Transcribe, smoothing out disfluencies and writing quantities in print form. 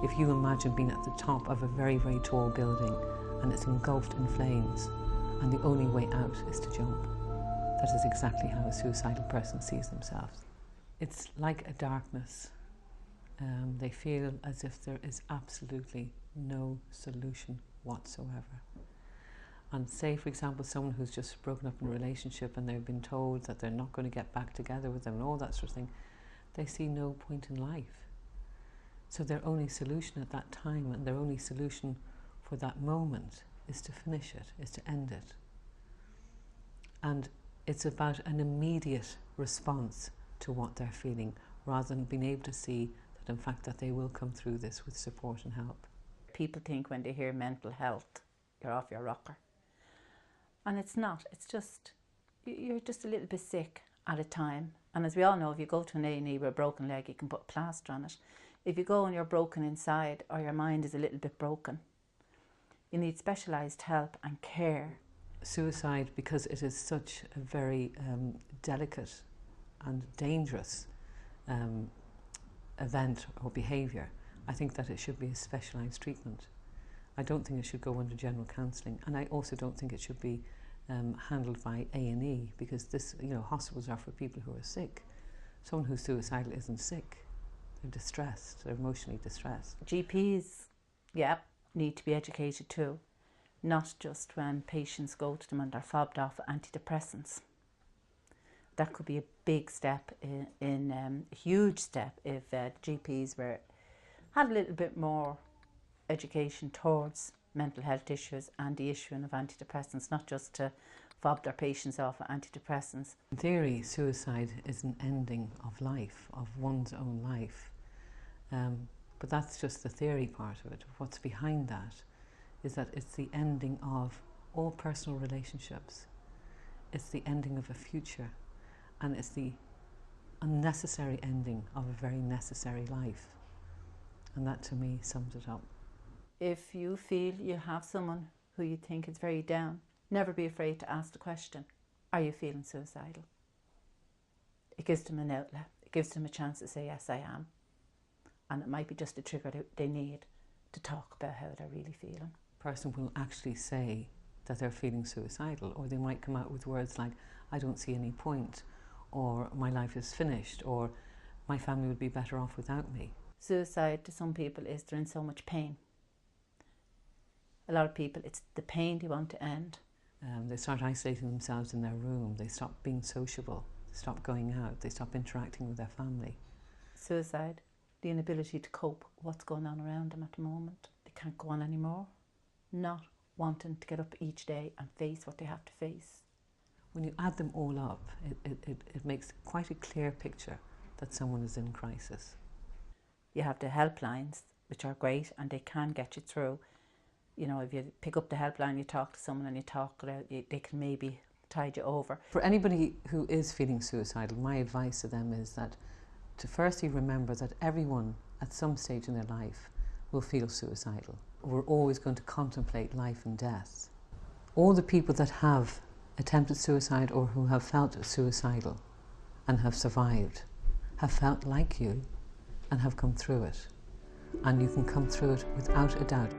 If you imagine being at the top of a very, very tall building and it's engulfed in flames and the only way out is to jump, that is exactly how a suicidal person sees themselves. It's like a darkness. They feel as if there is absolutely no solution whatsoever. And say, for example, someone who's just broken up in a relationship and they've been told that they're not going to get back together with them and all that sort of thing, they see no point in life. So their only solution at that time and their only solution for that moment is to finish it, is to end it. And it's about an immediate response to what they're feeling, rather than being able to see that in fact that they will come through this with support and help. People think when they hear mental health, you're off your rocker. And it's not, it's just, you're just a little bit sick at a time. And as we all know, if you go to an A&E with a broken leg, you can put a plaster on it. If you go and you're broken inside, or your mind is a little bit broken, you need specialised help and care. Suicide, because it is such a very delicate and dangerous event or behaviour, I think that it should be a specialised treatment. I don't think it should go under general counselling, and I also don't think it should be handled by A&E, because this, hospitals are for people who are sick. Someone who's suicidal isn't sick. They're distressed, they're emotionally distressed. GPs, need to be educated too, not just when patients go to them and they're fobbed off antidepressants. That could be a big step, a huge step, if GPs had a little bit more education towards mental health issues and the issuing of antidepressants, not just to fob their patients off of antidepressants. In theory, suicide is an ending of life, of one's own life. But that's just the theory part of it. What's behind that is that it's the ending of all personal relationships. It's the ending of a future, and it's the unnecessary ending of a very necessary life. And that, to me, sums it up. If you feel you have someone who you think is very down, never be afraid to ask the question, are you feeling suicidal? It gives them an outlet. It gives them a chance to say, yes, I am. And it might be just a trigger that they need to talk about how they're really feeling. A person will actually say that they're feeling suicidal, or they might come out with words like, I don't see any point, or my life is finished, or my family would be better off without me. Suicide to some people is they're in so much pain. A lot of people, it's the pain they want to end. They start isolating themselves in their room, they stop being sociable, they stop going out, they stop interacting with their family. Suicide, the inability to cope with what's going on around them at the moment. They can't go on anymore, not wanting to get up each day and face what they have to face. When you add them all up, it makes quite a clear picture that someone is in crisis. You have the helplines, which are great, and they can get you through. If you pick up the helpline, you talk to someone and you talk it out, they can maybe tide you over. For anybody who is feeling suicidal, my advice to them is that to firstly remember that everyone at some stage in their life will feel suicidal. We're always going to contemplate life and death. All the people that have attempted suicide or who have felt suicidal and have survived have felt like you and have come through it. And you can come through it without a doubt.